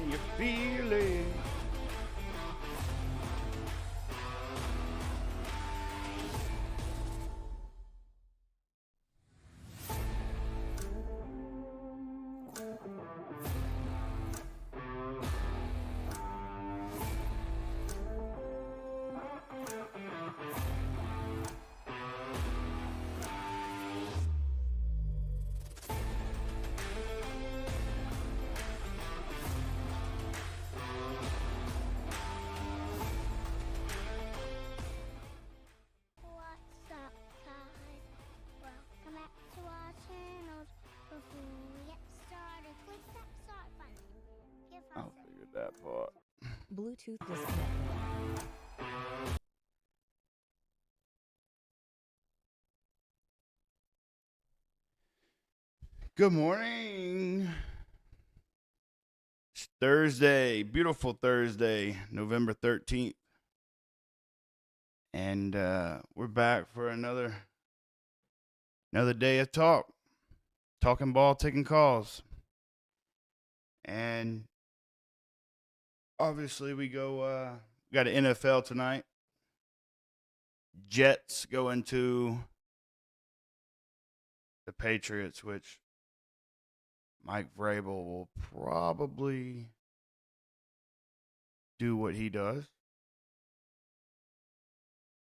Can you feel it? I figured that part. Bluetooth disconnected. Good morning. It's Thursday, beautiful Thursday, November 13th. And we're back for another day of talking ball, taking calls. And obviously we got an NFL tonight. Jets go into the Patriots, which Mike Vrabel will probably do what he does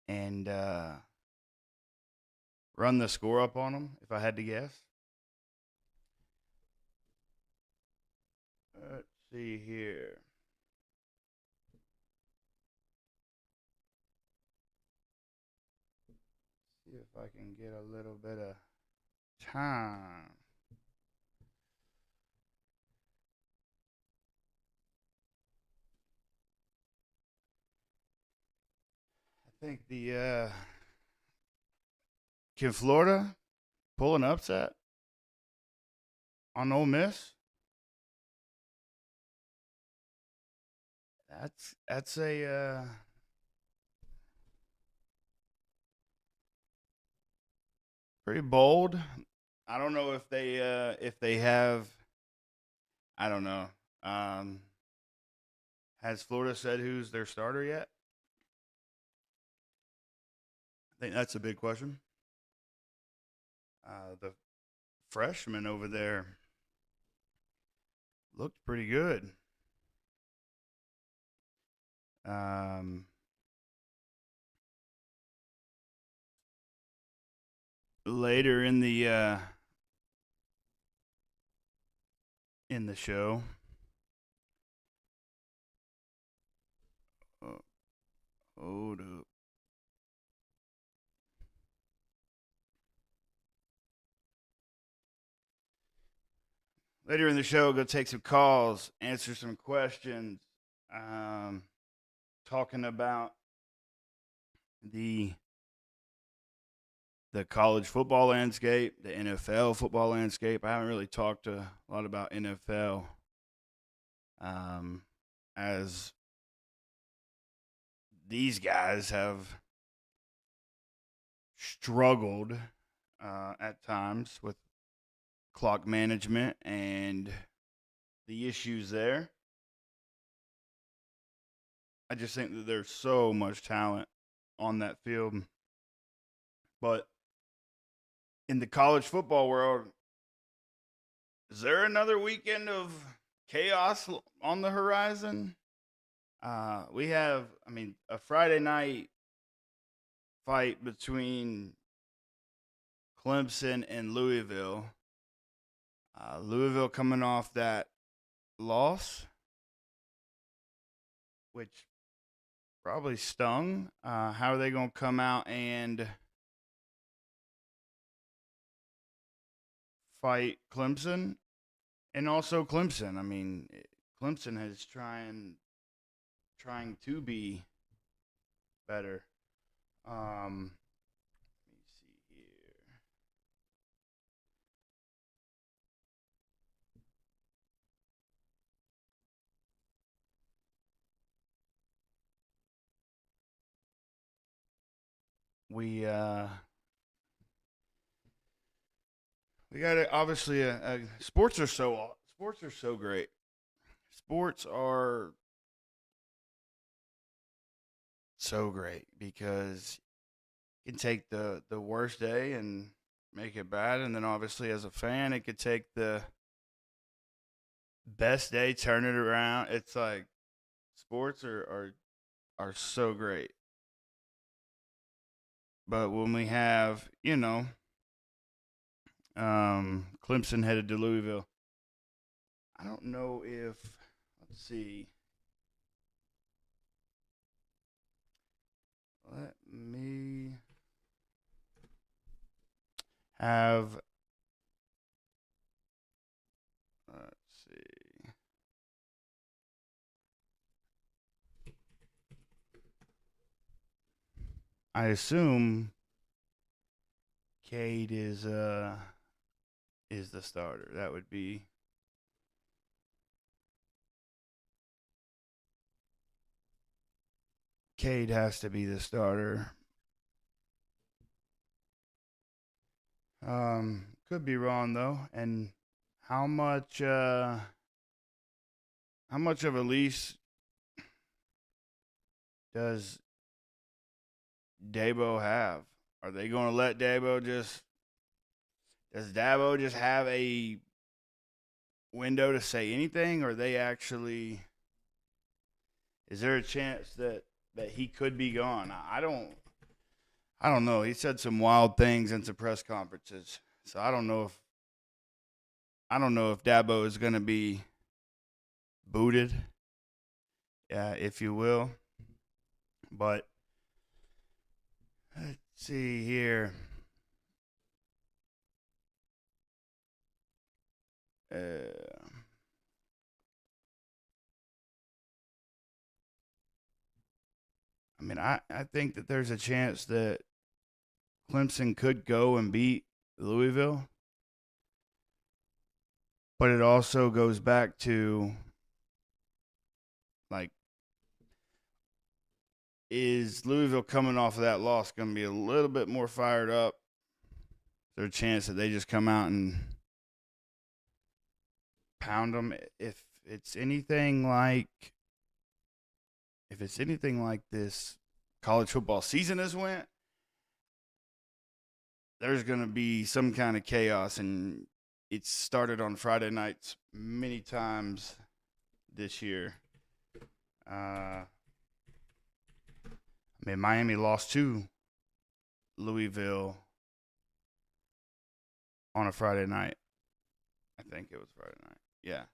and run the score up on them, if I had to guess. Let's see here. See if I can get a little bit of time. I think can Florida pull an upset on Ole Miss? That's a pretty bold. I don't know if they have. I don't know. Has Florida said who's their starter yet? I think that's a big question. The freshman over there looked pretty good. Later in the show, hold up. Later in the show, go take some calls, answer some questions, talking about the college football landscape, the NFL football landscape. I haven't really talked a lot about NFL as these guys have struggled at times with clock management and the issues there. I just think that there's so much talent on that field. But in the college football world, is there another weekend of chaos on the horizon? We have, a Friday night fight between Clemson and Louisville. Louisville coming off that loss, which probably stung. How are they going to come out and fight Clemson? And also Clemson. Clemson is trying to be better. Let me see here. We got obviously sports are so great. sports are so great because you can take the worst day and make it bad, and then obviously as a fan, it could take the best day, turn it around. It's like sports are so great. But when we have, Clemson headed to Louisville, I don't know if, let's see, let me have, let's see. I assume Cade is the starter. That would be Cade has to be the starter. Could be wrong though. And how much of a leash does Dabo have? Are they going to let Dabo just? Does Dabo just have a window to say anything, or they actually? Is there a chance that he could be gone? I don't know. He said some wild things in some press conferences, so I don't know if Dabo is going to be booted, if you will. But let's see here. I mean, I think that there's a chance that Clemson could go and beat Louisville. But it also goes back to, like, is Louisville coming off of that loss going to be a little bit more fired up? Is there a chance that they just come out and pound them? If it's anything like this college football season has went, there's going to be some kind of chaos, and it's started on Friday nights many times this year. I mean, Miami lost to Louisville on a Friday night. I think it was Friday night. Yeah.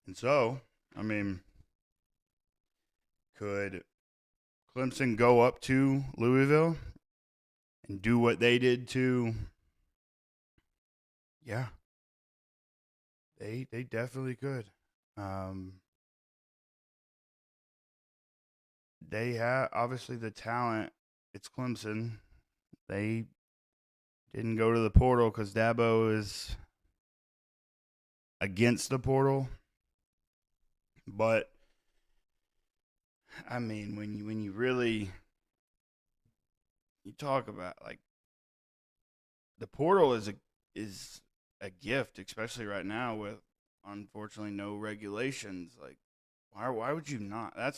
And so, I mean, could Clemson go up to Louisville and do what they did to? Yeah. They definitely could. They have obviously the talent. It's Clemson. They didn't go to the portal because Dabo is against the portal. But I mean, when you really talk about, like, the portal is a gift, especially right now with unfortunately no regulations. Like, why would you not? I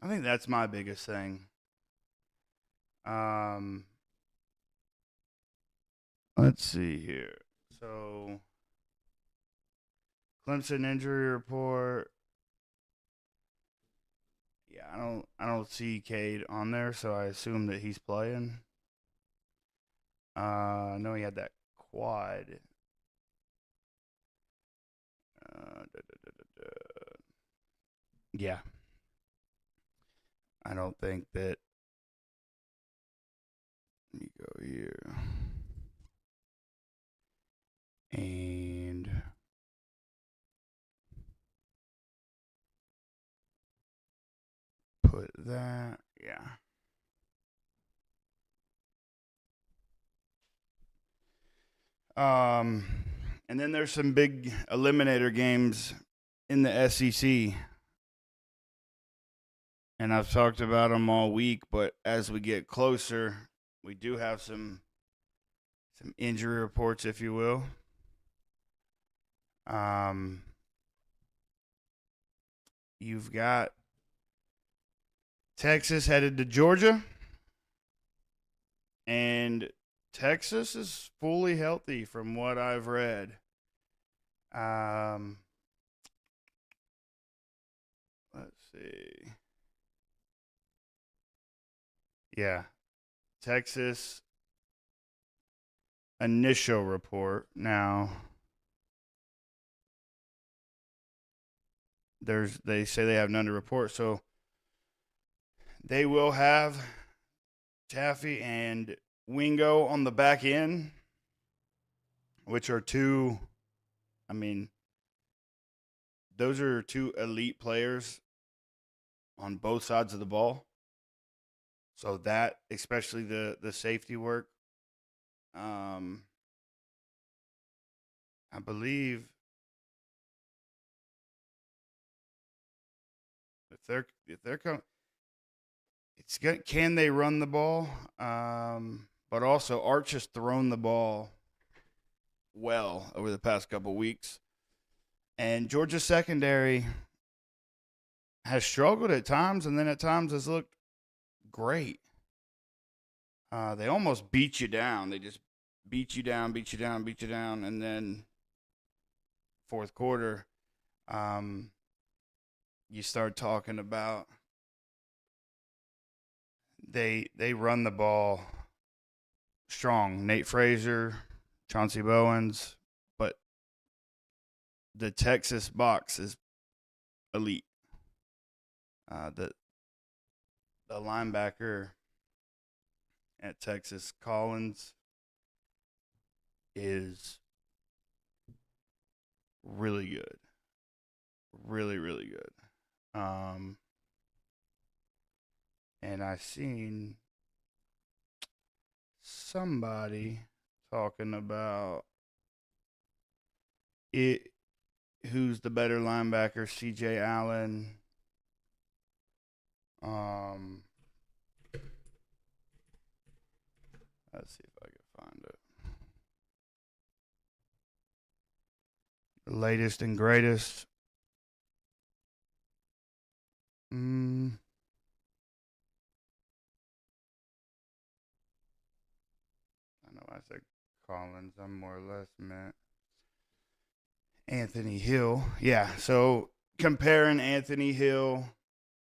think that's my biggest thing. Let's see here. So, Clemson injury report. Yeah, I don't see Cade on there, so I assume that he's playing. I know he had that quad. Yeah. I don't think that. Let me go here. And put that. Yeah. And then there's some big eliminator games in the SEC. And I've talked about them all week, but as we get closer, we do have some injury reports, if you will. You've got Texas headed to Georgia, and Texas is fully healthy from what I've read. Let's see. Yeah, Texas initial report. Now, they say they have none to report, so they will have Taffy and Wingo on the back end, which are two. I mean, those are two elite players on both sides of the ball. So that, especially the safety work, I believe if they're coming, it's good. Can they run the ball? But also Arch has thrown the ball well over the past couple weeks, and Georgia's secondary has struggled at times, and then at times has looked great. They almost beat you down. They just beat you down, and then fourth quarter, you start talking about they run the ball strong. Nate Frazier, Chauncey Bowens, but the Texas box is elite. The linebacker at Texas, Collins, is really good. Really, really good. And I seen somebody talking about it. Who's the better linebacker, C.J. Allen? Let's see if I can find it. The latest and greatest. I know I said Collins. I'm more or less meant Anthony Hill. Yeah, so comparing Anthony Hill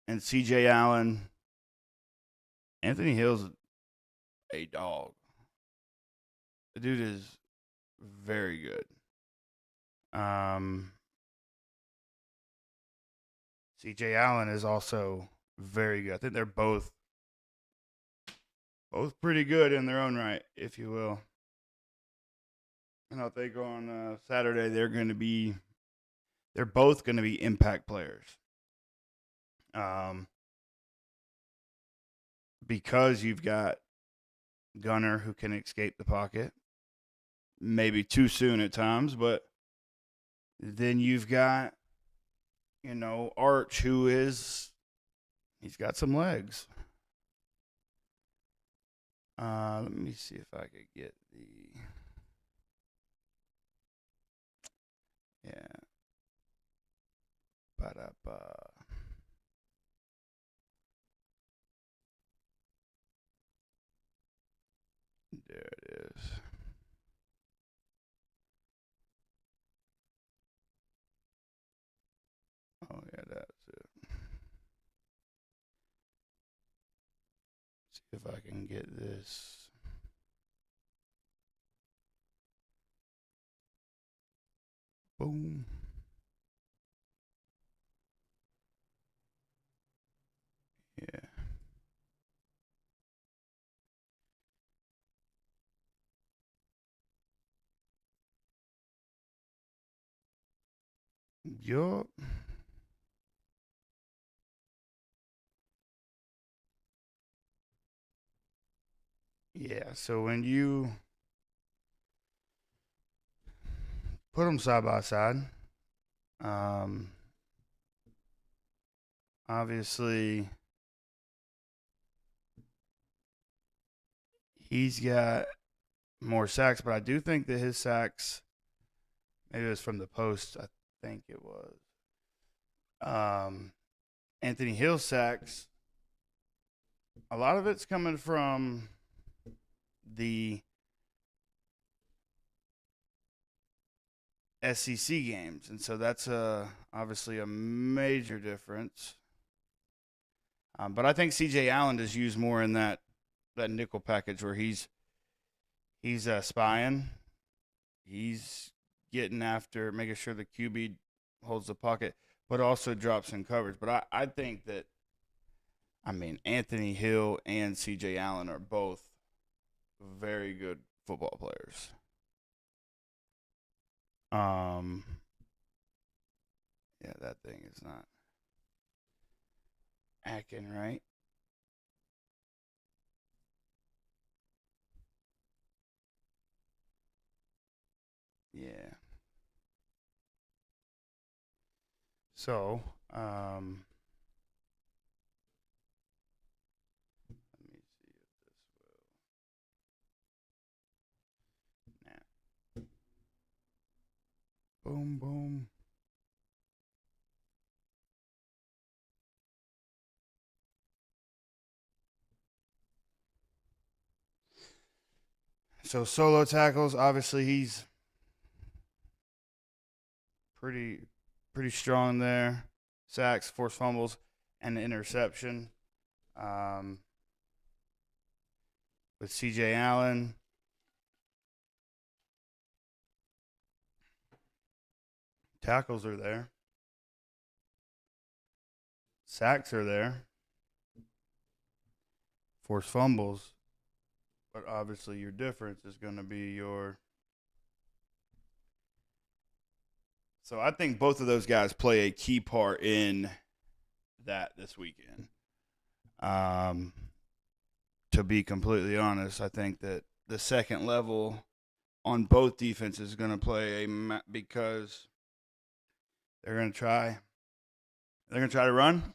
and C.J. Allen, Anthony Hill's a dog. The dude is very good. C.J. Allen is also very good. I think they're both pretty good in their own right, if you will. And I think on Saturday they're both going to be impact players. Because you've got Gunner who can escape the pocket, maybe too soon at times, but then you've got, Arch he's got some legs. Let me see if I could get yeah. Ba-da-ba. There it is. Oh, yeah, that's it. See if I can get this. Boom. Yeah. Yup. Yeah, so when you put them side by side, obviously he's got more sacks, but I do think that his sacks maybe it was from the Post. I think it was. Anthony Hill sacks. A lot of it's coming from the SEC games, and so that's obviously a major difference. But I think C.J. Allen is used more in that nickel package where he's spying, he's getting after, making sure the QB holds the pocket, but also drops in coverage. But I think that, I mean, Anthony Hill and C.J. Allen are both very good football players. Yeah, that thing is not acting right. Yeah. So, let me see if this will. Nah. Boom, boom. So solo tackles, obviously he's pretty strong there. Sacks, forced fumbles, and interception. With C.J. Allen, tackles are there. Sacks are there. Forced fumbles. But obviously your difference is going to be your. So I think both of those guys play a key part in that this weekend. To be completely honest, I think that the second level on both defenses is going to play because they're going to try to run,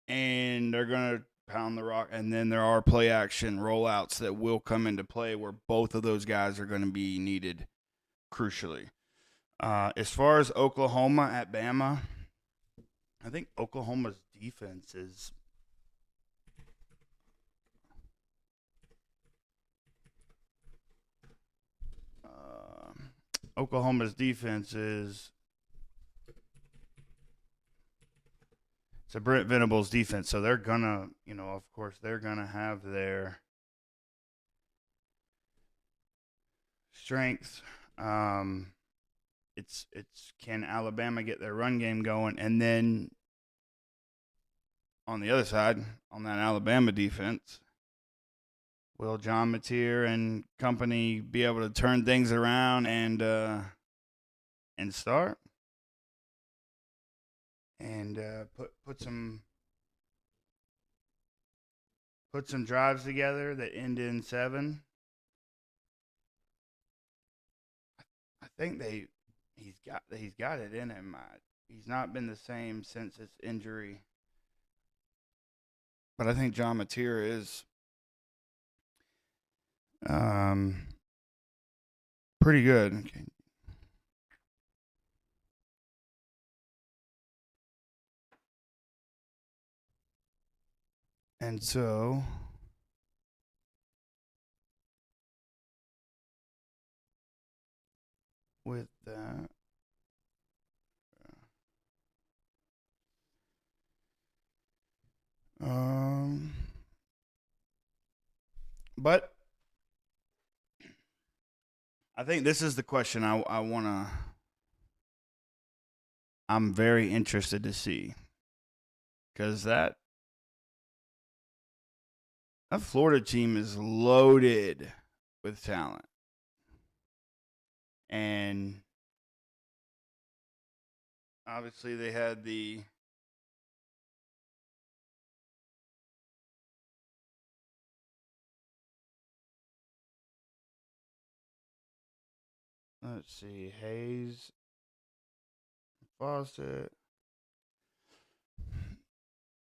and they're going to pound the rock, and then there are play action rollouts that will come into play where both of those guys are going to be needed crucially. As far as Oklahoma at Bama, I think Oklahoma's defense is it's a Brent Venables defense, so they're gonna, of course, they're gonna have their strengths. It's can Alabama get their run game going, and then on the other side, on that Alabama defense, will John Mateer and company be able to turn things around and start and put some drives together that end in 7? I think he's got it in him. He's not been the same since his injury, but I think John Mateer is pretty good. Okay. And so with that, but I think this is the question I'm very interested to see, because that Florida team is loaded with talent, and obviously they had the let's see, Hayes, Fawcett,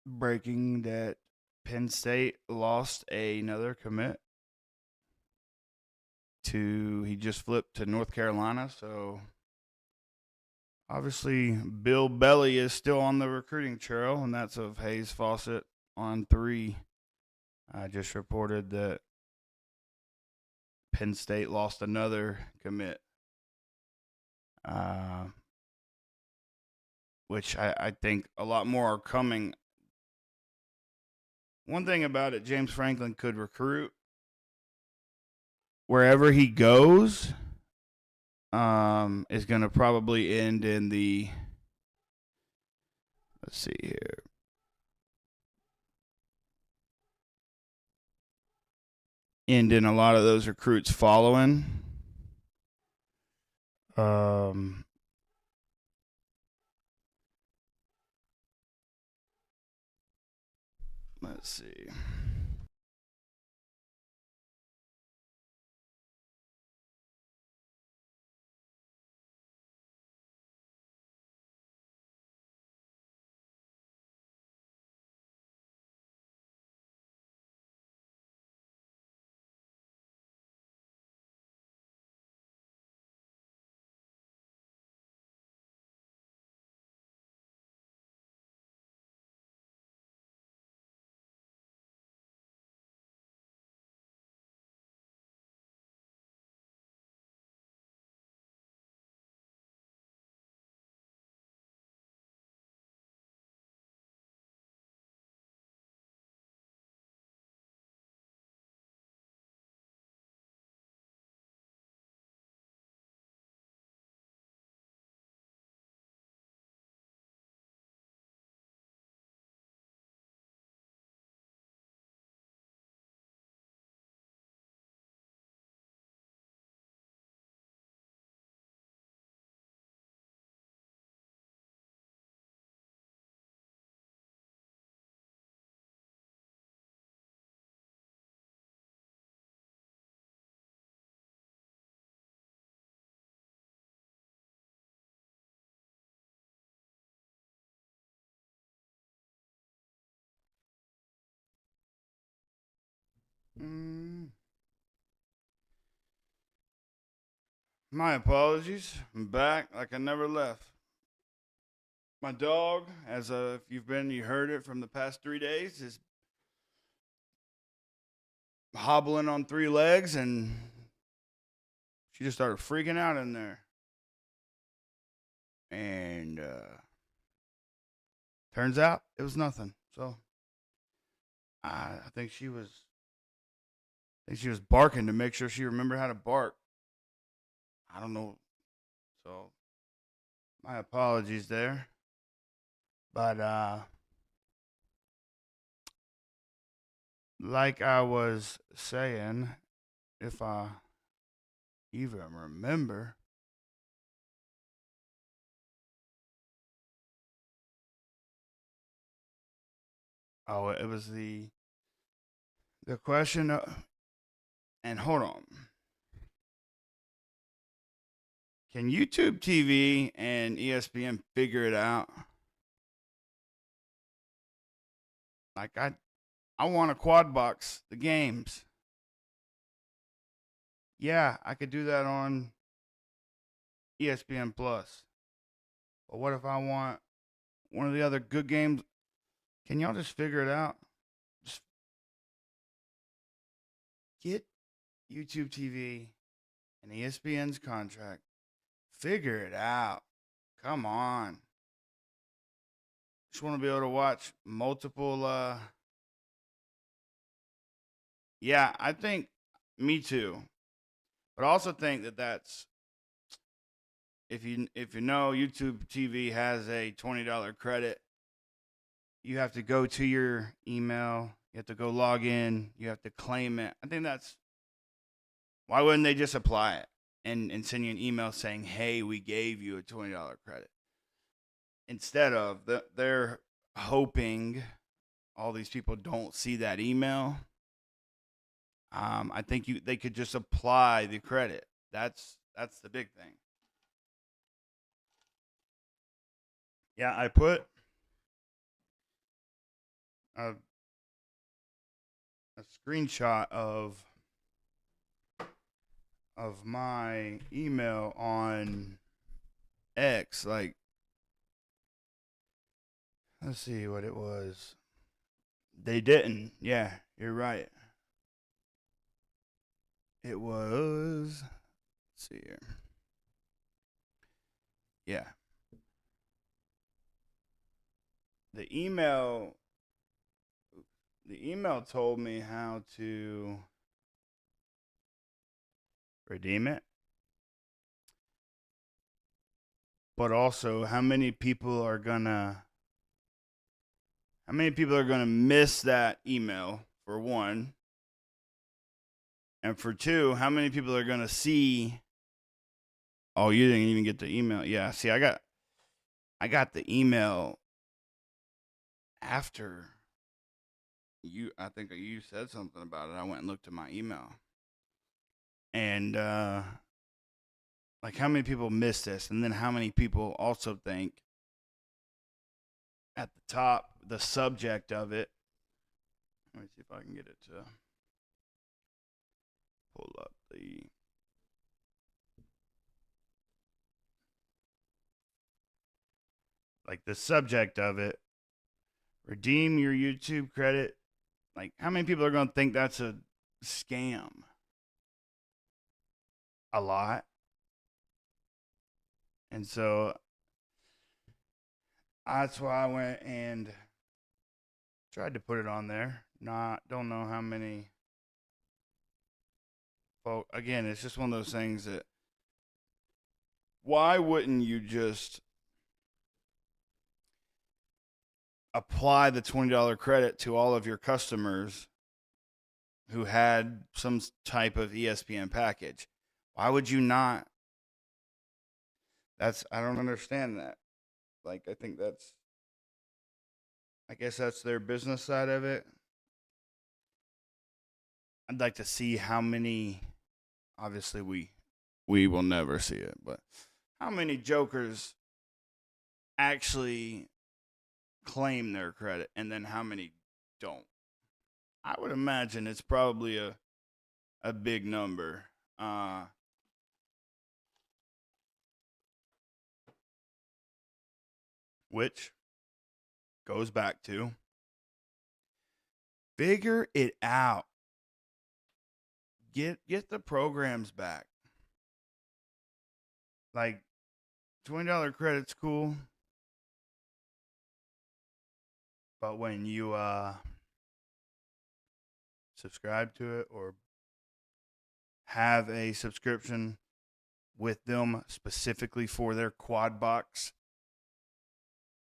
breaking that Penn State lost another commit he just flipped to North Carolina. So obviously Bill Belly is still on the recruiting trail, and that's of Hayes Fawcett on 3. I just reported that Penn State lost another commit, which I think a lot more are coming. One thing about it, James Franklin could recruit wherever he goes. Is going to probably end in the, let's see here. End in a lot of those recruits following. Let's see. My apologies. I'm back like I never left. My dog, if you heard it from the past 3 days, is hobbling on 3 legs, and she just started freaking out in there. And turns out it was nothing. So I think she was barking to make sure she remembered how to bark. I don't know. So my apologies there. But like I was saying, if I even remember, it was the question. And hold on. Can YouTube TV and ESPN figure it out? Like I want to quad box the games. Yeah, I could do that on ESPN Plus. But what if I want one of the other good games? Can y'all just figure it out? Just get YouTube TV and ESPN's contract. Figure it out. Come on. Just want to be able to watch multiple. Yeah, I think me too. But I also think that's if you know YouTube TV has a $20 credit, you have to go to your email, you have to go log in, you have to claim it. I think that's why wouldn't they just apply it and send you an email saying, "Hey, we gave you a $20 credit." Instead of they're hoping all these people don't see that email. I think they could just apply the credit. That's the big thing. Yeah, I put a screenshot of of my email on X. Like, let's see what it was. They didn't. Yeah, you're right. It was. Let's see here. Yeah. The email told me how to redeem it, but also how many people are gonna miss that email, for one, and for two, how many people are gonna see, oh, you didn't even get the email. Yeah, see, I got the email after I think you said something about it. I went and looked at my email. And like, how many people miss this? And then how many people also think at the top, the subject of it. Let me see if I can get it to pull up the. Like, the subject of it, redeem your YouTube credit. Like, how many people are going to think that's a scam? A lot. And so that's why I went and tried to put it on there. Don't know how many folks. Again, it's just one of those things that, why wouldn't you just apply the $20 credit to all of your customers who had some type of ESPN package? Why would you not? I don't understand that. Like, I guess that's their business side of it. I'd like to see how many, obviously we will never see it, but how many jokers actually claim their credit and then how many don't. I would imagine it's probably a big number. Which goes back to figure it out. Get the programs back. Like, $20 credit's cool, but when you subscribe to it or have a subscription with them specifically for their quad box,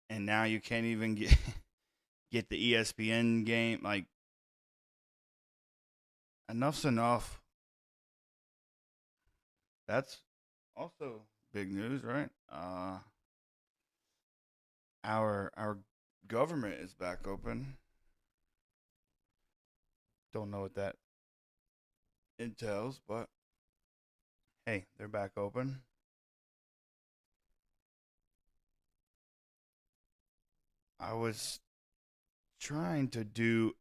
and now you can't even get the ESPN game, like, enough's enough. That's also big news, right? Our government is back open. Don't know what that entails, but hey, they're back open. I was trying to do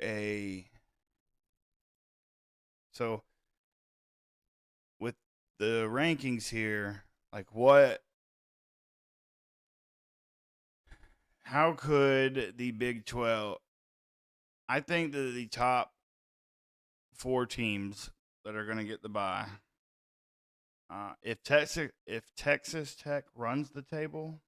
so with the rankings here, like, how could the Big 12, I think that the top 4 teams that are going to get the bye, if Texas Tech runs the table,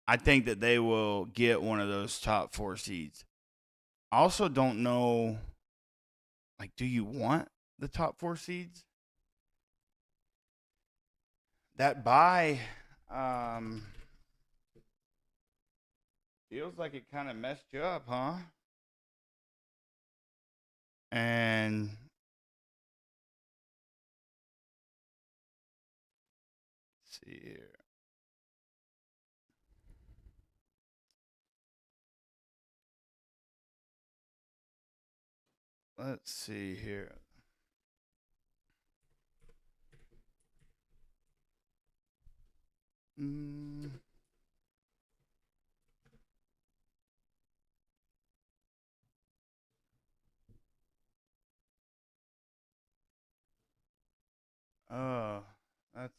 I think that they will get one of those top 4 seeds. I also don't know, like, do you want the top 4 seeds? That bye feels like it kind of messed you up, huh? And let's see here. Let's see here. That's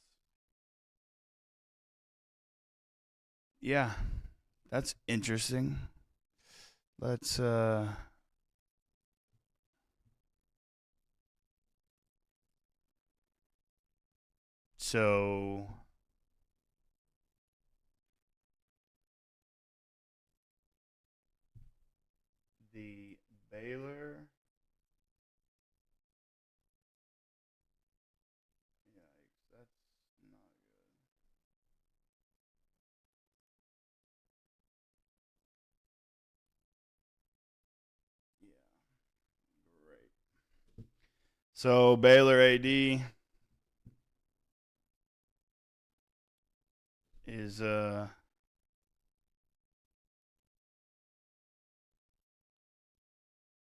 yeah, that's interesting. Let's so the Baylor. Yikes, that's not good. Yeah, great. So Baylor AD is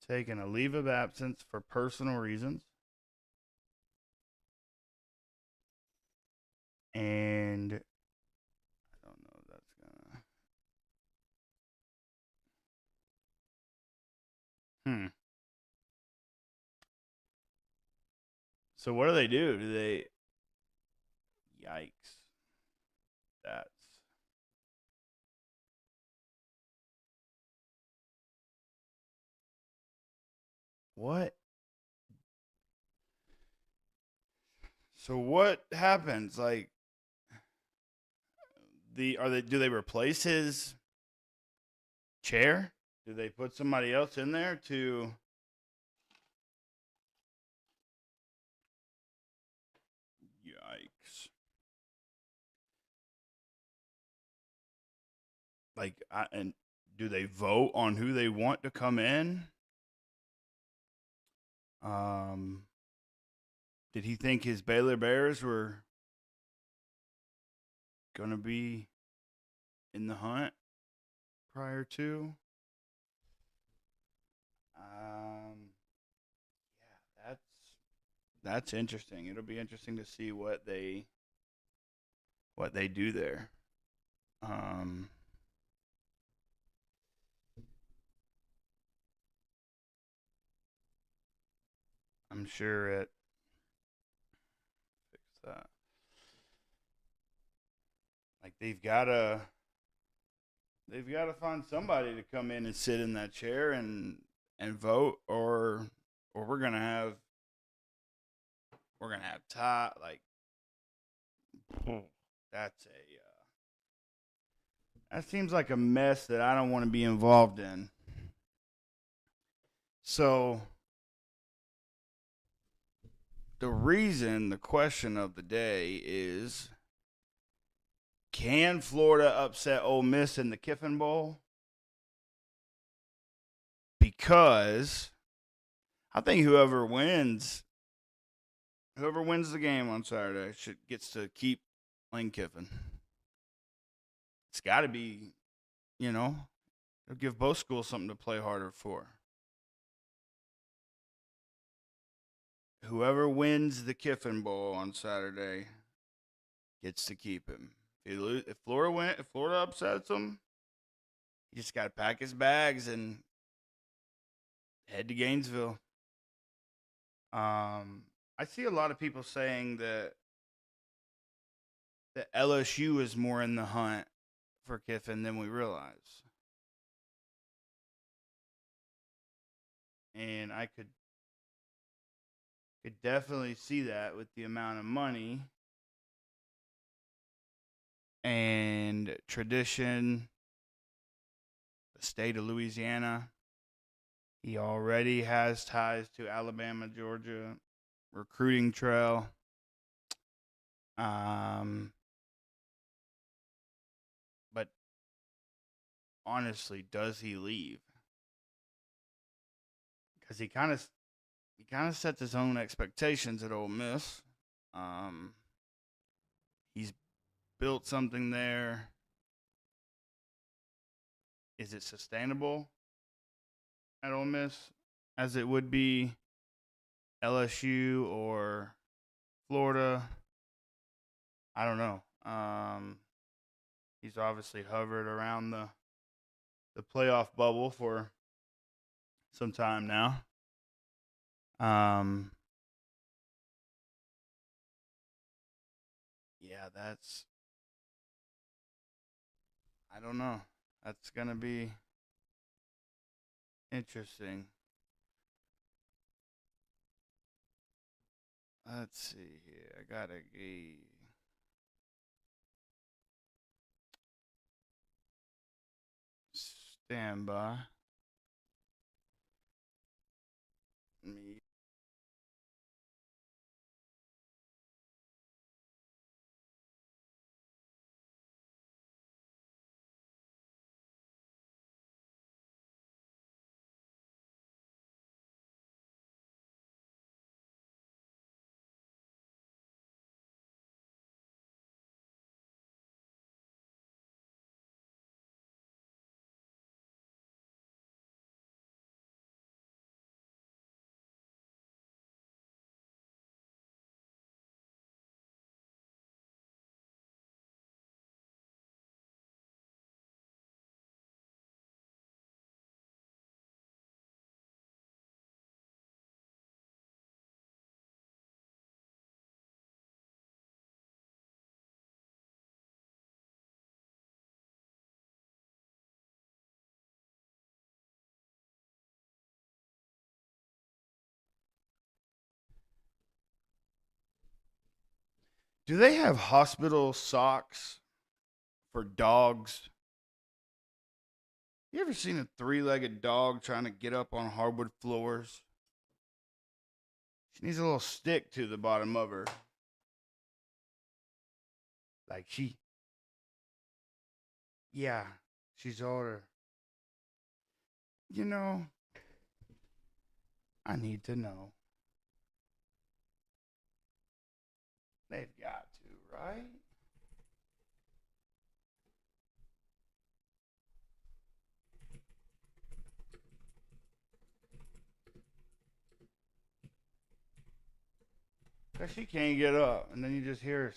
taking a leave of absence for personal reasons. And I don't know if that's gonna. So what do they do? Do they? Yikes! That's what. So what happens? Like do they replace his chair? Do they put somebody else in there to? Yikes! And do they vote on who they want to come in? Um, did he think his Baylor Bears were gonna be in the hunt prior to? Yeah, that's interesting. It'll be interesting to see what they do there. Um, I'm sure it fix that. Like they've got to find somebody to come in and sit in that chair and vote, or we're gonna have tie like that's a that seems like a mess that I don't want to be involved in. So the question of the day is, can Florida upset Ole Miss in the Kiffin Bowl? Because I think whoever wins the game on Saturday gets to keep Lane Kiffin. It's got to be, it'll give both schools something to play harder for. Whoever wins the Kiffin Bowl on Saturday gets to keep him. If Florida upsets them, he just got to pack his bags and head to Gainesville. I see a lot of people saying that LSU is more in the hunt for Kiffin than we realize. And I could definitely see that with the amount of money and tradition, the state of Louisiana. He already has ties to Alabama, Georgia, recruiting trail. But honestly, does he leave? Because he kind of sets his own expectations at Ole Miss. He's built something there. Is it sustainable at Ole Miss as it would be LSU or Florida? I don't know. He's obviously hovered around the playoff bubble for some time now. that's, I don't know. That's going to be interesting. Let's see here. I got to stand by. Me. Do they have hospital socks for dogs? You ever seen a three-legged dog trying to get up on hardwood floors? She needs a little stick to the bottom of her. Like yeah, she's older. You know, I need to know. They've got to, right? Because she can't get up. And then you just hear,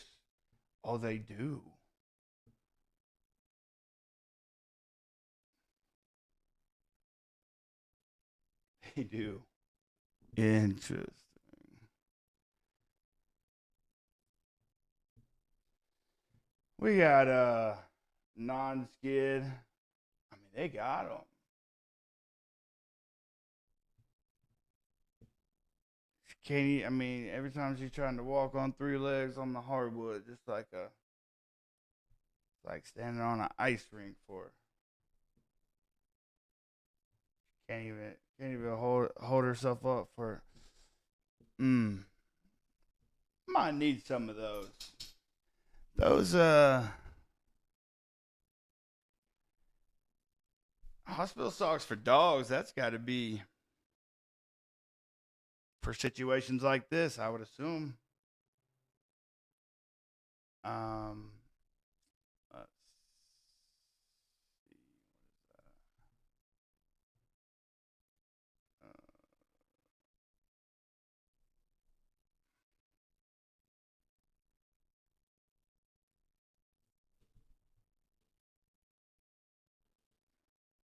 oh, they do. They do. Interesting. We got non-skid. I mean, they got them. Katie, I mean, every time she's trying to walk on three legs on the hardwood, just like standing on an ice rink for her. Can't even hold herself up for. Might need some of those. Those hospital socks for dogs. That's got to be for situations like this, I would assume. Let's see.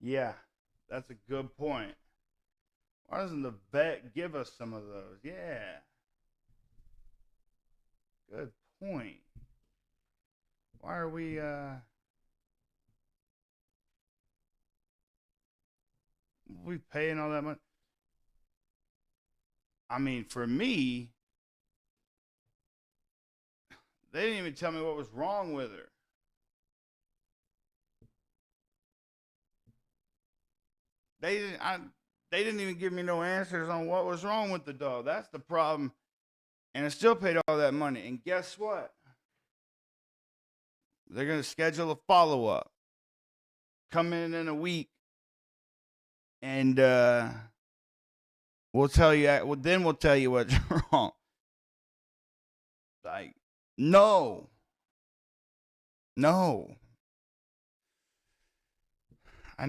Yeah, that's a good point. Why doesn't the vet give us some of those? Yeah, good point. Why are we paying all that money? I mean, for me, they didn't even tell me what was wrong with her. They didn't. They didn't even give me no answers on what was wrong with the dog. That's the problem. And I still paid all that money. And guess what? They're gonna schedule a follow up. Come in a week, and we'll tell you. Well, then we'll tell you what's wrong. Like, no. I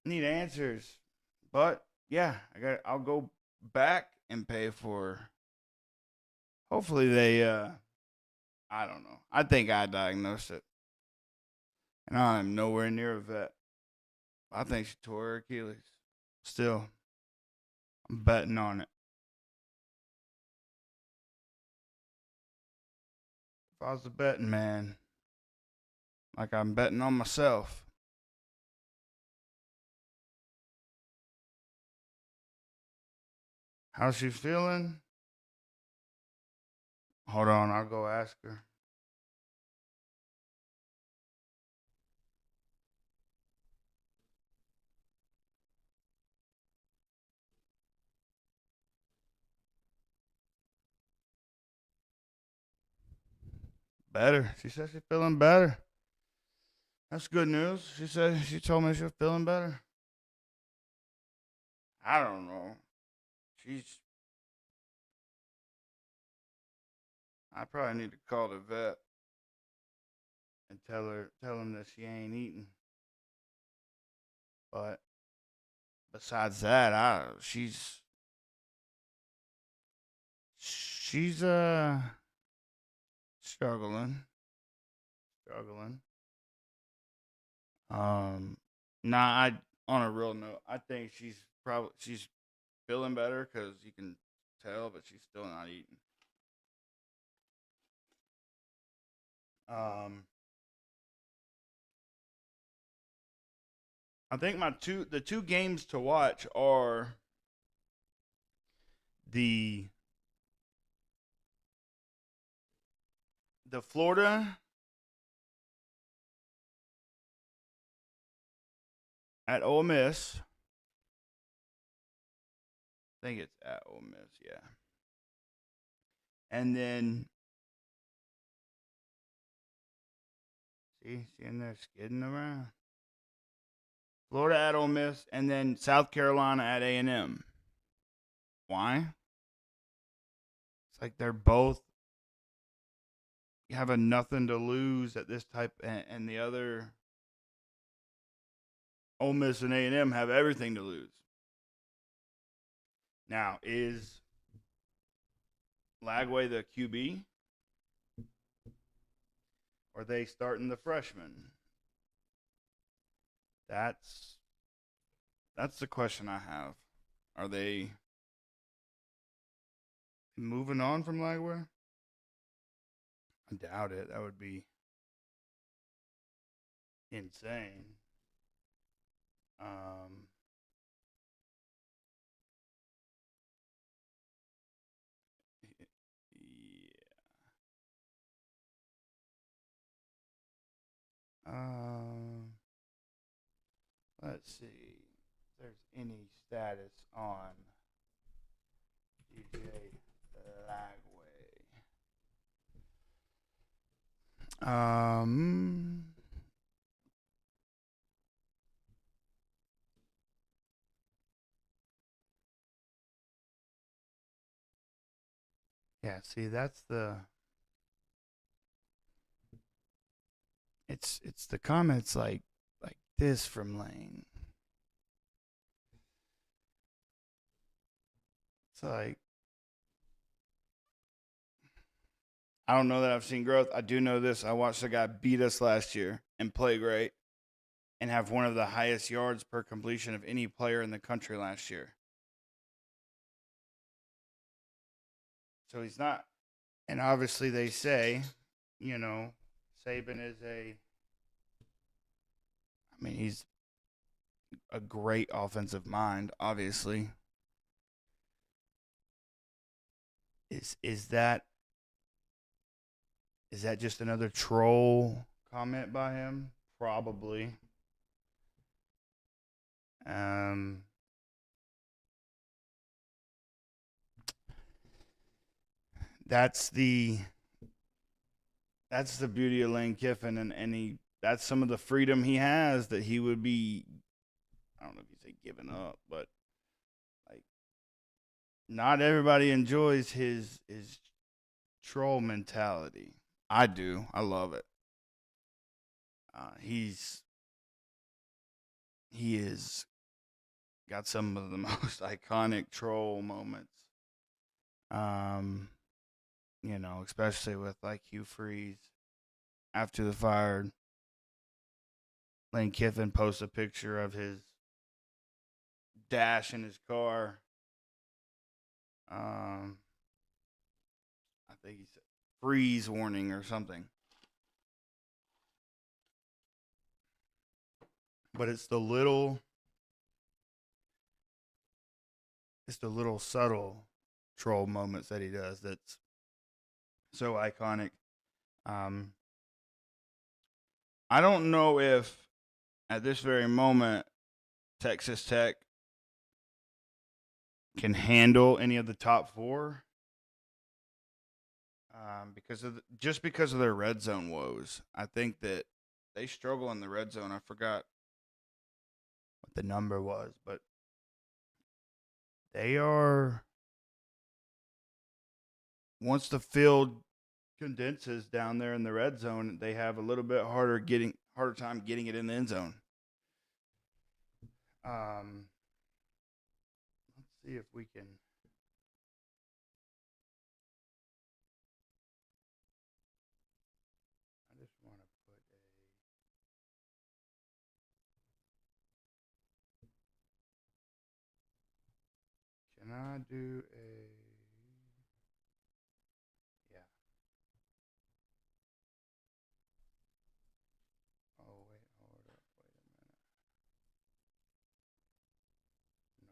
need answers. But yeah, I'll go back and pay for. Hopefully they I don't know. I think I diagnosed it. And I'm nowhere near a vet. I think she tore her Achilles. Still, I'm betting on it. I was a betting man, like I'm betting on myself. How's she feeling? Hold on, I'll go ask her. Better. She said she's feeling better. That's good news. She told me she was feeling better. I don't know. She's. I probably need to call the vet and tell him that she ain't eating. But besides that, she's struggling. Struggling. Nah, on a real note, I think she's feeling better because you can tell, but she's still not eating. Um, I think the two games to watch are the Florida at Ole Miss. I think it's at Ole Miss, yeah. And then see in there skidding around. Florida at Ole Miss, and then South Carolina at A&M. Why? It's like they're both having nothing to lose at this type, and the other Ole Miss and A&M have everything to lose. Now, is Lagway the QB? Or are they starting the freshman? That's the question I have. Are they moving on from Lagway? I doubt it. That would be insane. Yeah. Let's see if there's any status on DJ Lagway. Yeah, see that's it's the comments like this from Lane. It's like I don't know that I've seen growth. I do know this. I watched a guy beat us last year and play great and have one of the highest yards per completion of any player in the country last year. So he's not. And obviously they say, Saban is he's a great offensive mind, obviously. Is that just another troll comment by him? Probably. That's the beauty of Lane Kiffin, and that's some of the freedom he has that he would be, I don't know if you say giving up, but like not everybody enjoys his troll mentality. I do. I love it. He is got some of the most iconic troll moments. Especially with like Hugh Freeze after the fire. Lane Kiffin posts a picture of his dash in his car. I think he said freeze warning or something. But it's the little subtle troll moments that he does that's so iconic. I don't know if at this very moment Texas Tech can handle any of the top four because of their red zone woes. I think that they struggle in the red zone. I forgot what the number was, but they are, once the field condenses down there in the red zone, they have a little bit harder time getting it in the end zone. Let's see if we can. I just want to put a. Can I do a? Yeah. Oh wait, hold up, wait a minute. No.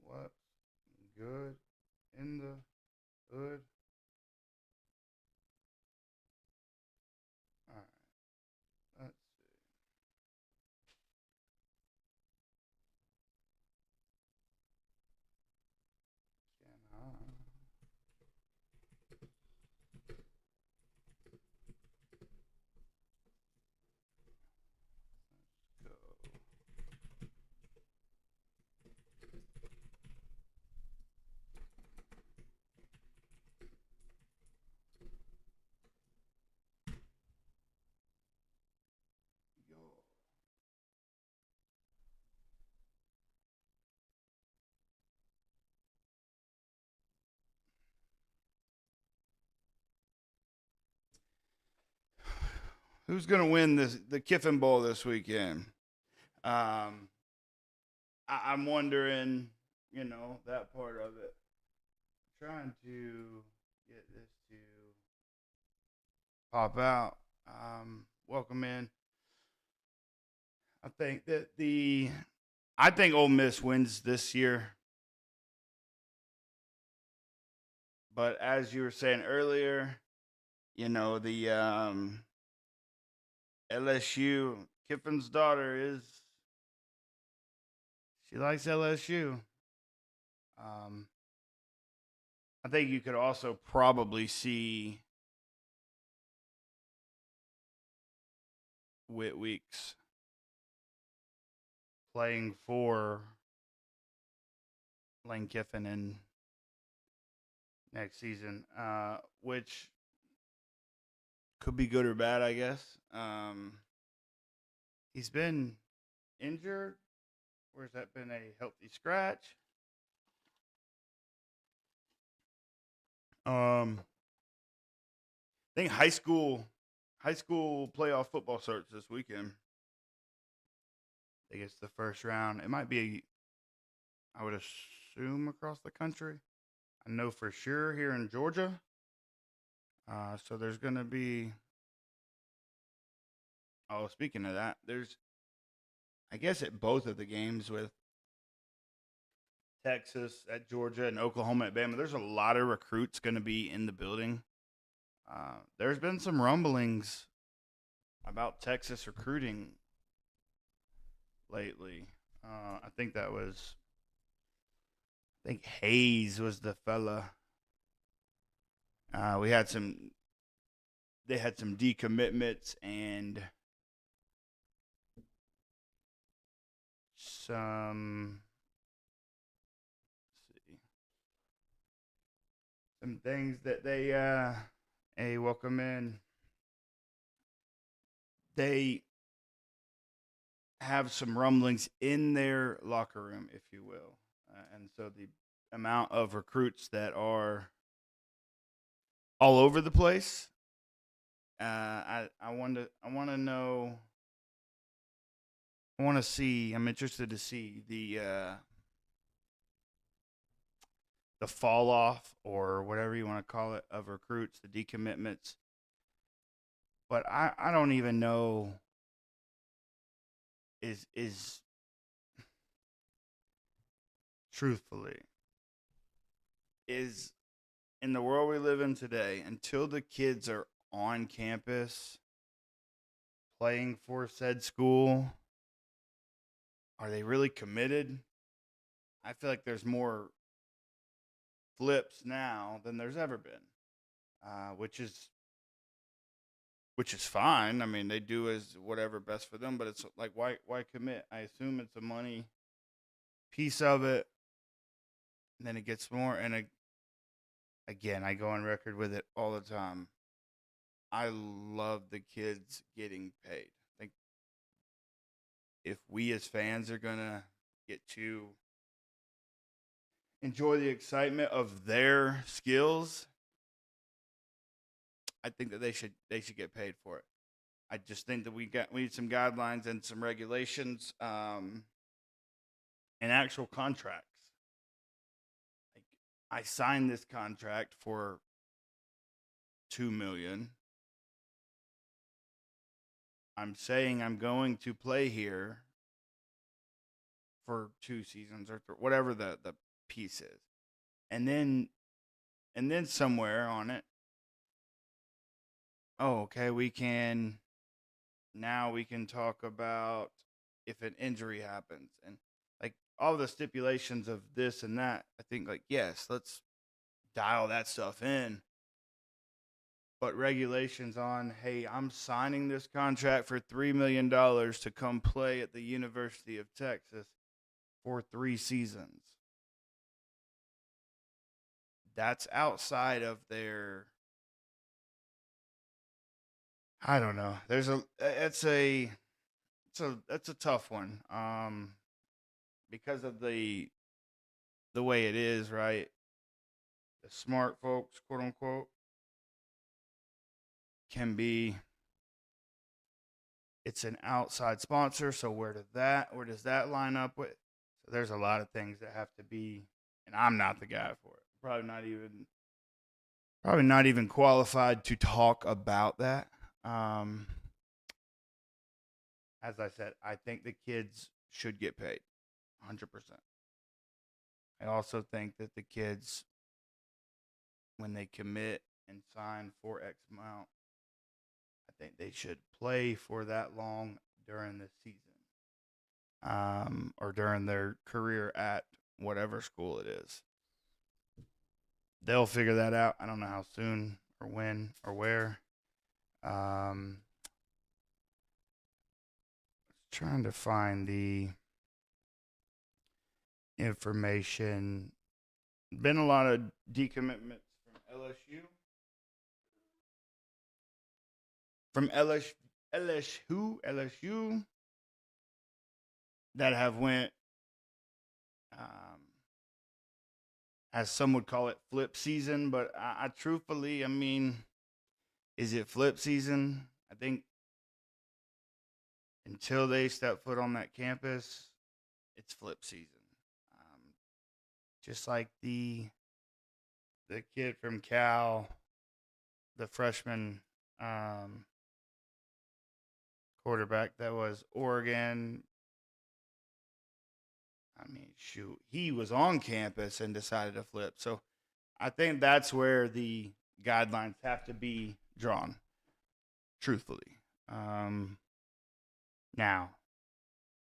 What's good in the hood? All right. Let's see. Can I go? Yo. Who's gonna win the Kiffin Bowl this weekend? I'm wondering, that part of it. Trying to get this to pop out. Welcome in. I think Ole Miss wins this year. But as you were saying earlier, the LSU, Kiffin's daughter she likes LSU. I think you could also probably see Whit Weeks playing for Lane Kiffin in next season, which could be good or bad, I guess. He's been injured, or has that been a healthy scratch? I think high school playoff football starts this weekend. I think it's the first round. It might be, I would assume, across the country. I know for sure here in Georgia. So there's going to be. Oh, speaking of that, there's, I guess, at both of the games with Texas at Georgia and Oklahoma at Bama, there's a lot of recruits going to be in the building. There's been some rumblings about Texas recruiting lately. I think Hayes was the fella. They had some decommitments and some things that they welcome in. They have some rumblings in their locker room, if you will, and so the amount of recruits that are all over the place. I want to know. I want to see. I'm interested to see the the fall off or whatever you want to call it of recruits, the decommitments. But I don't even know is truthfully is in the world we live in today, until the kids are on campus playing for said school, are they really committed? I feel like there's more flips now than there's ever been, which is fine. I mean, they do as whatever best for them, but it's like why commit? I assume it's a money piece of it, and then it gets more. And again, I go on record with it all the time. I love the kids getting paid. I think if we as fans are gonna get to enjoy the excitement of their skills, I think that they should get paid for it. I just think that we need some guidelines and some regulations, and actual contracts. Like, I signed this contract for $2 million. I'm saying I'm going to play here for 2 seasons or whatever the piece is, and then somewhere on it, oh, okay, we can talk about if an injury happens and like all the stipulations of this and that. I think like, yes, let's dial that stuff in. But regulations on, hey, I'm signing this contract for $3 million to come play at the University of Texas for 3 seasons. That's outside of their, I don't know. That's a tough one. Because of the way it is, right? The smart folks, quote unquote, can be, it's an outside sponsor, so where does that line up with? So there's a lot of things that have to be, and I'm not the guy for it. Probably not even qualified to talk about that. As I said, I think the kids should get paid 100%. I also think that the kids, when they commit and sign for X amount, I think they should play for that long during the season, or during their career at whatever school it is. They'll figure that out. I don't know how soon or when or where. Trying to find the information. Been a lot of decommitments from LSU. From LSU that have went, as some would call it, flip season. But I truthfully, I mean, is it flip season? I think until they step foot on that campus, it's flip season. Just like the kid from Cal, the freshman quarterback that was Oregon. I mean, shoot, he was on campus and decided to flip. So I think that's where the guidelines have to be drawn, truthfully. Now,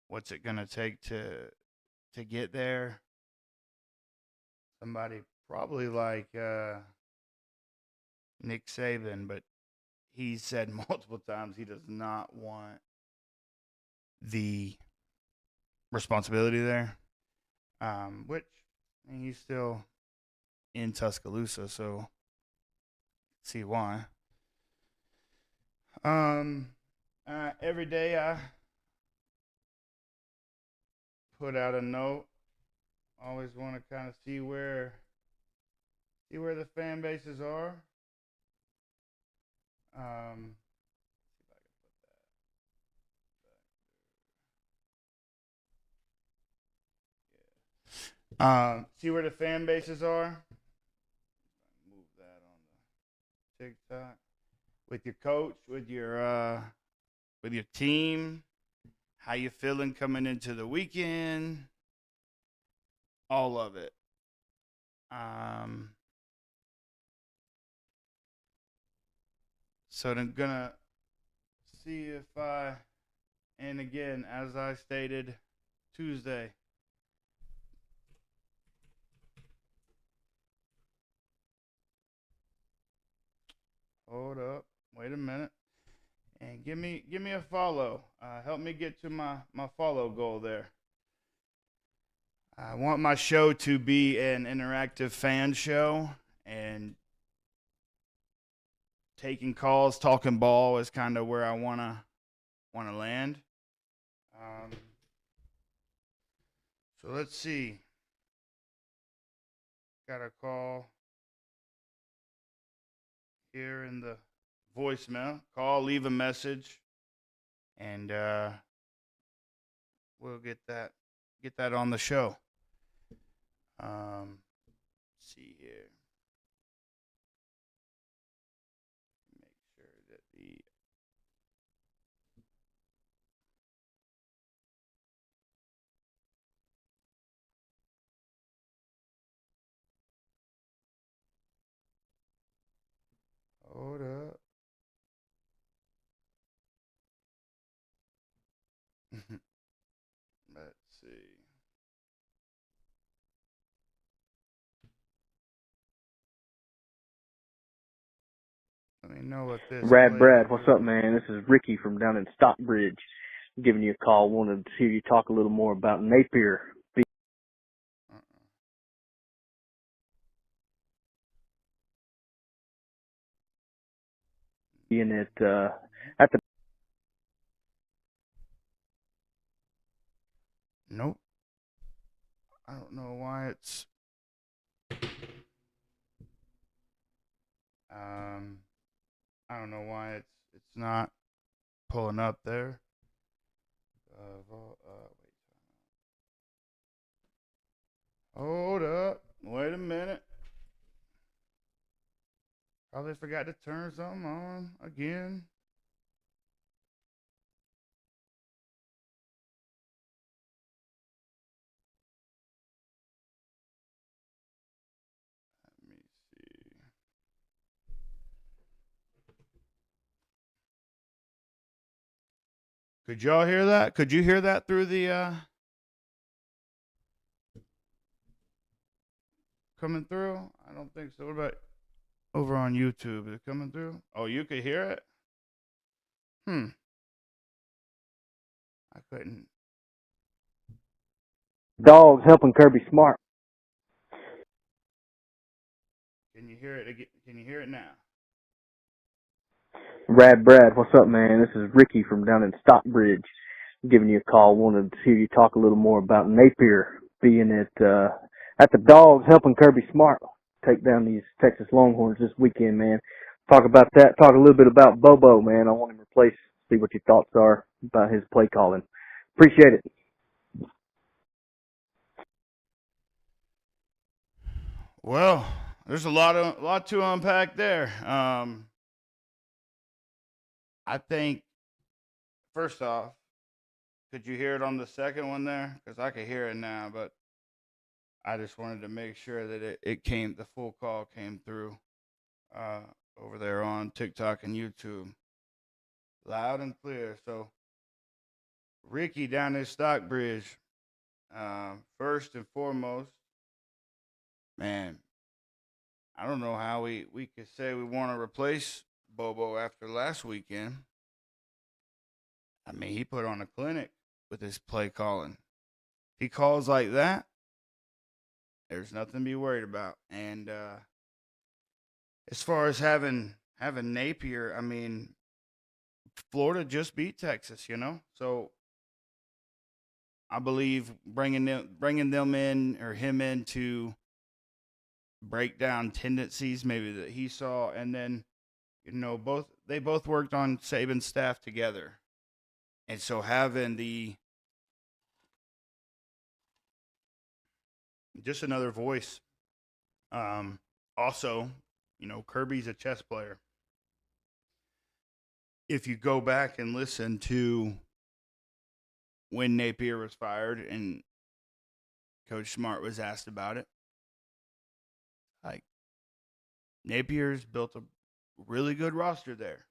what's it going to take to get there? Somebody probably like Nick Saban, but he said multiple times he does not want the responsibility there, which, I mean, he's still in Tuscaloosa, so see why. Every day I put out a note. Always want to kind of see where the fan bases are. See if I can put that. Yeah. See where the fan bases are. TikTok with your coach, with your team. How you feeling coming into the weekend? All of it. So I'm gonna see if and again, as I stated Tuesday, hold up, wait a minute, and give me a follow. Help me get to my follow goal there. I want my show to be an interactive fan show, and taking calls, talking ball is kind of where I wanna land. So let's see. Got a call here in the voicemail. Call, leave a message, and we'll get that on the show. Let's see here. Make sure that the hold up. Let's see. Let me know what this. Brad, what's up, man? This is Ricky from down in Stockbridge. I'm giving you a call. Wanted to hear you talk a little more about Napier being at the. Nope. I don't know why it's. I don't know why it's not pulling up there. Wait. Hold up. Wait a minute. Probably forgot to turn something on again. Let me see. Could y'all hear that? Could you hear that through the coming through? I don't think so. What about over on YouTube? Is it coming through? Oh, you could hear it? I couldn't. Dogs helping Kirby Smart. Can you hear it again? Can you hear it now? Brad, what's up, man? This is Ricky from down in Stockbridge. I'm giving you a call. Wanted to hear you talk a little more about Napier being at the Dogs helping Kirby Smart take down these Texas Longhorns this weekend, man. Talk about that. Talk a little bit about Bobo, man. I want him replaced. See what your thoughts are about his play calling. Appreciate it. Well, there's a lot to unpack there. I think first off, could you hear it on the second one there? Because I could hear it now, but I just wanted to make sure that the full call came through over there on TikTok and YouTube, loud and clear. So Ricky down in Stockbridge, first and foremost, man, I don't know how we could say we want to replace Bobo after last weekend. I mean, he put on a clinic with his play calling. He calls like that, there's nothing to be worried about. And as far as having Napier, I mean, Florida just beat Texas, So I believe bringing them in or him in to break down tendencies maybe that he saw, and then they both worked on Saban's staff together, and so having just another voice. Also, Kirby's a chess player, if you go back and listen to when Napier was fired and Coach Smart was asked about it, like Napier's built a really good roster there.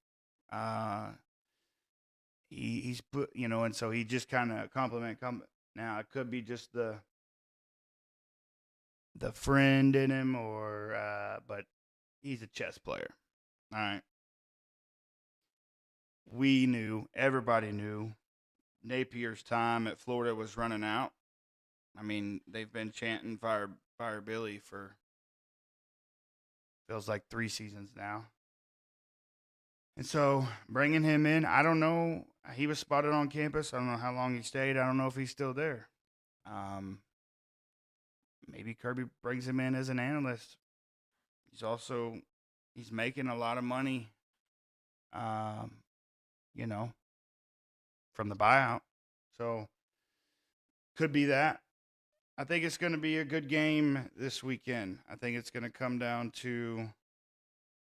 He's put, and so he just kind of compliment. Now it could be just the friend in him, but he's a chess player. All right. Everybody knew Napier's time at Florida was running out. I mean, they've been chanting fire Billy for feels like 3 seasons now. And so bringing him in, I don't know. He was spotted on campus. I don't know how long he stayed. I don't know if he's still there. Maybe Kirby brings him in as an analyst. He's making a lot of money, from the buyout. So could be that. I think it's going to be a good game this weekend. I think it's going to come down to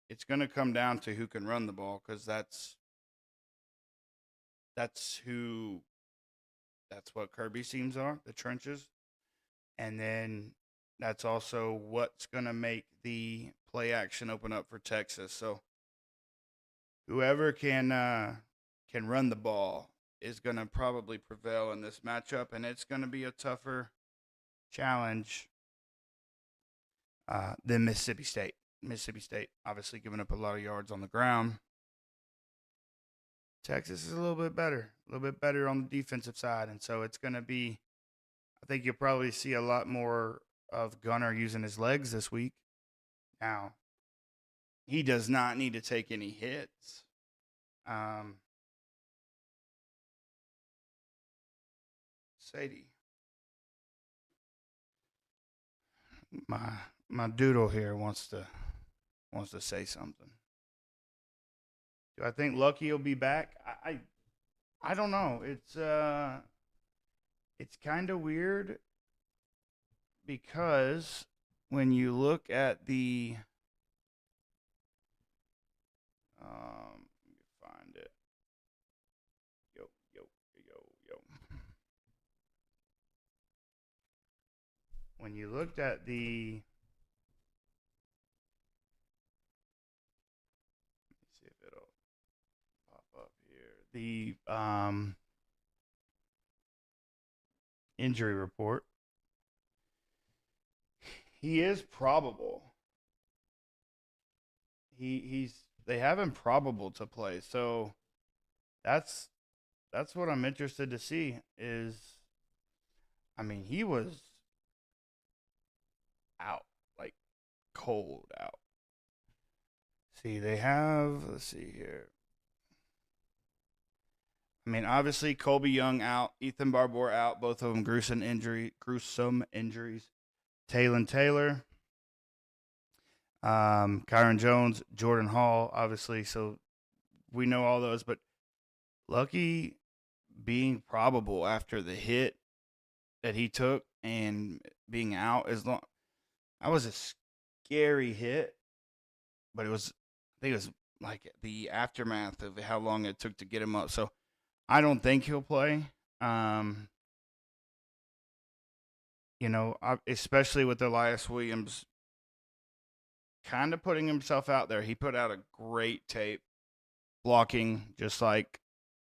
who can run the ball, because that's what Kirby's teams are, the trenches. And then that's also what's going to make the play action open up for Texas. So whoever can run the ball is going to probably prevail in this matchup, and it's going to be a tougher challenge than Mississippi State. Mississippi State obviously giving up a lot of yards on the ground. Texas is a little bit better on the defensive side, and so it's going to be, I think you'll probably see a lot more of Gunner using his legs this week. Now, he does not need to take any hits. Sadie, my doodle here wants to say something. Do I think Lucky will be back? I don't know. It's kind of weird because when you look at the let me find it. Yo. When you looked at the the injury report, he is probable. They have him probable to play, so that's what I'm interested to see. He was out, like cold out. Let's see here. Obviously, Colby Young out, Ethan Barbour out, both of them gruesome injuries. Taylon Taylor, Kyron Jones, Jordan Hall, obviously. So we know all those, but Lucky being probable after the hit that he took and being out that was a scary hit, but I think it was like the aftermath of how long it took to get him up. So I don't think he'll play. Especially with Elias Williams kind of putting himself out there. He put out a great tape blocking, just like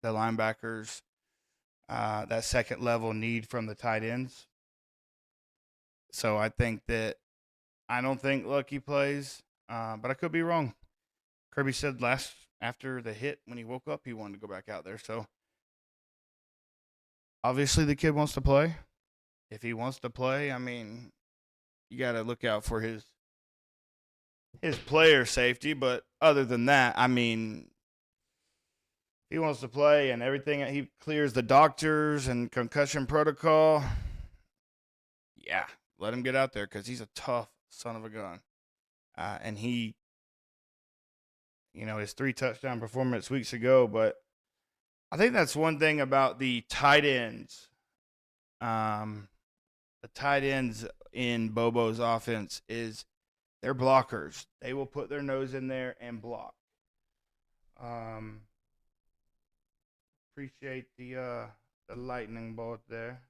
the linebackers, that second level need from the tight ends. So I don't think Lucky plays, but I could be wrong. Kirby said after the hit, when he woke up, he wanted to go back out there. So obviously the kid wants to play. If he wants to play, you got to look out for his player safety. But other than that, he wants to play and everything. He clears the doctors and concussion protocol. Yeah, let him get out there because he's a tough son of a gun. And he, his 3 touchdown performance weeks ago. But I think that's one thing about the tight ends. The tight ends in Bobo's offense is they're blockers. They will put their nose in there and block. appreciate the lightning bolt there.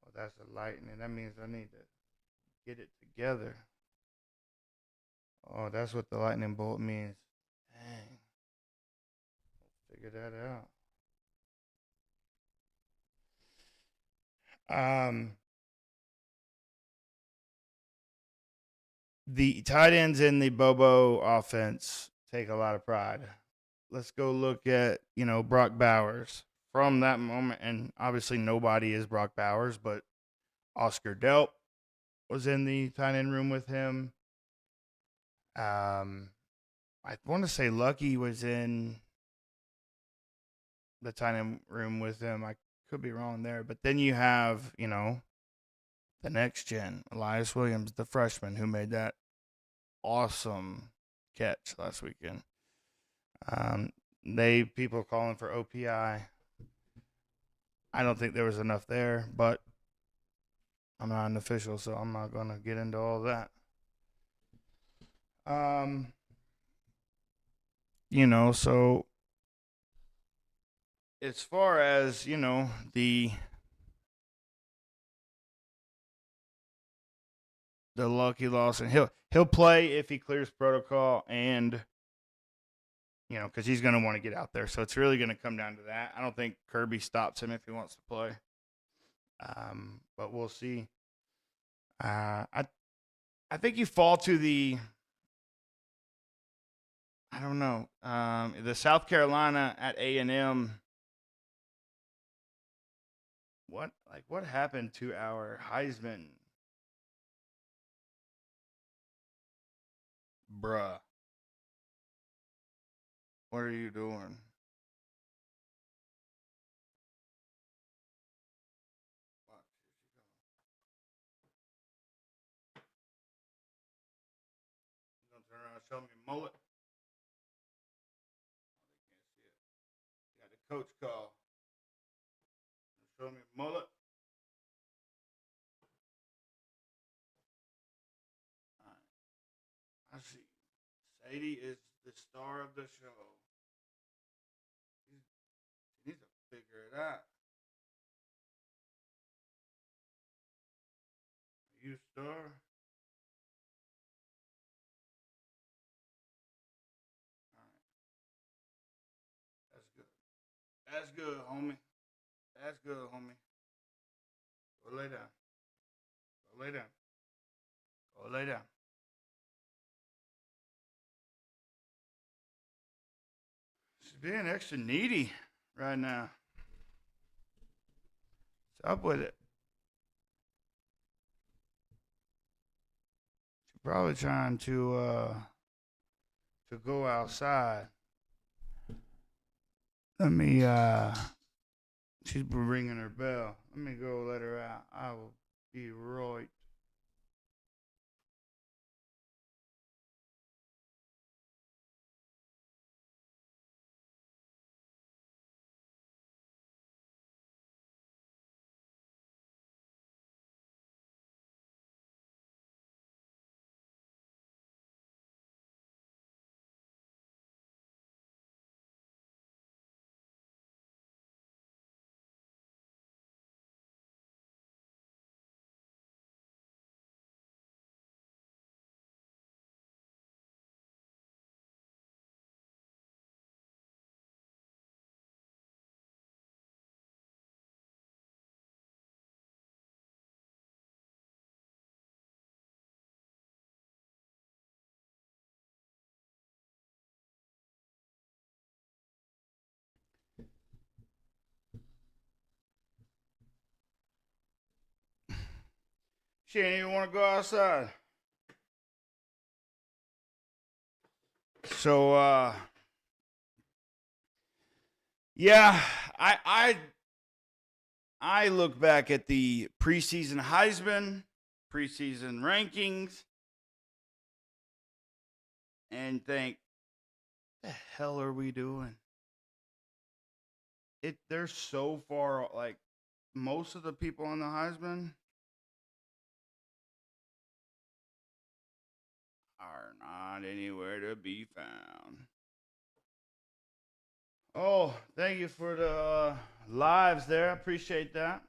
Oh, that's a lightning. That means I need to get it together. Oh, that's what the lightning bolt means. Dang. Figure that out. The tight ends in the Bobo offense take a lot of pride. Let's go look at, Brock Bowers. From that moment, and obviously nobody is Brock Bowers, but Oscar Delp was in the tight end room with him. I want to say Lucky was in the tight end room with him. I could be wrong there. But then you have, the next gen, Elias Williams, the freshman, who made that awesome catch last weekend. People calling for OPI. I don't think there was enough there, but I'm not an official, so I'm not going to get into all that. So as far as, the Lucky Lawson, he'll play if he clears protocol and because he's going to want to get out there. So it's really going to come down to that. I don't think Kirby stops him if he wants to play. But we'll see. I think you fall to the South Carolina at A&M. What happened to our Heisman? Bruh. What are you doing? You gonna turn around and show me a mullet? Oh, they can't see it. You got the coach call. Show me a mullet. All right. I see. Sadie is the star of the show. She needs to figure it out. Are you a star? All right. That's good. That's good, homie. That's good, homie. Go lay down. Go lay down. Go lay down. She's being extra needy right now. What's up with it? She's probably trying to go outside. Let me she's ringing her bell. Let me go let her out. I will be right. She didn't even want to go outside. So yeah, I look back at the preseason Heisman, preseason rankings, and think, the hell are we doing? They're so far, like most of the people on the Heisman are not anywhere to be found. Oh, thank you for the lives there. I appreciate that.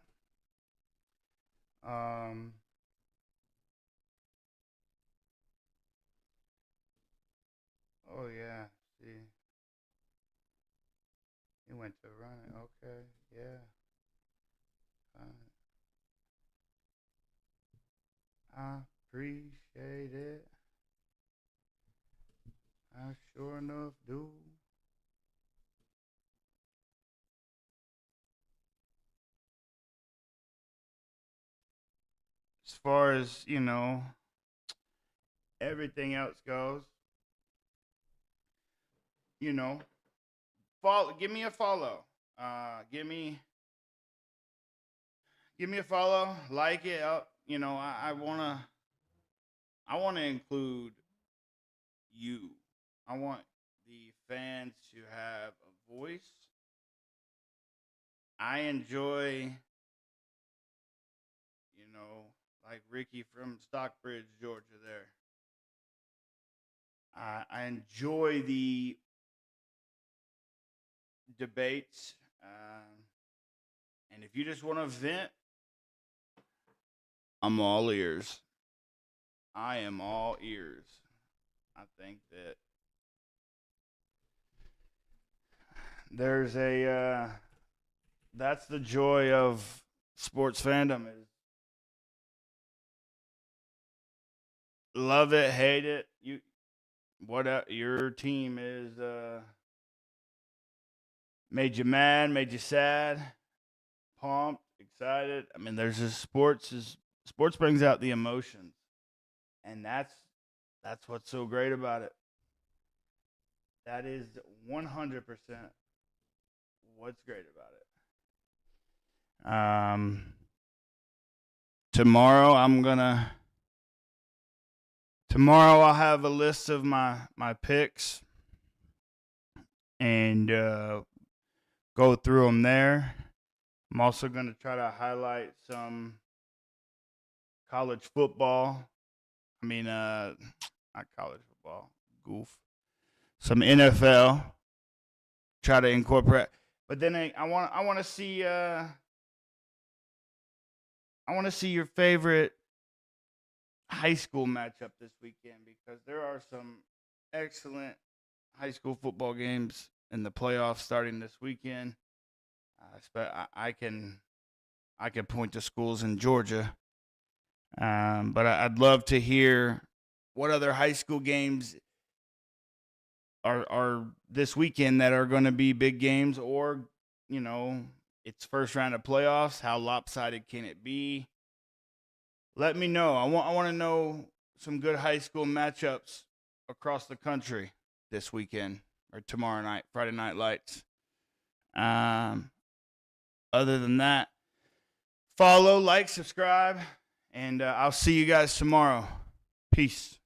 Um, oh yeah. See, he went to running. Okay, yeah. I appreciate it. I sure enough do. As far as everything else goes, you know, follow. Give me a follow. Give me a follow. Like it. I wanna include you. I want the fans to have a voice. I enjoy, like Ricky from Stockbridge, Georgia. There, I enjoy the debates, and if you just want to vent, I'm all ears. I am all ears. I think that there's that's the joy of sports fandom is love it, hate it. Your team is made you mad, made you sad, pumped, excited. I mean, there's just sports brings out the emotions, and that's what's so great about it. That is 100% what's great about it. Tomorrow I'll have a list of my picks and go through them there. I'm also going to try to highlight some college football. I mean, not college football. Goof. Some NFL. Try to incorporate, but then I want to see your favorite high school matchup this weekend because there are some excellent high school football games in the playoffs starting this weekend. I can point to schools in Georgia, but I'd love to hear what other high school games are this weekend that are going to be big games, or it's first round of playoffs. How lopsided can it be? Let me know. I want to know some good high school matchups across the country this weekend or tomorrow night, Friday Night Lights. Other than that, follow, like, subscribe, and I'll see you guys tomorrow. Peace.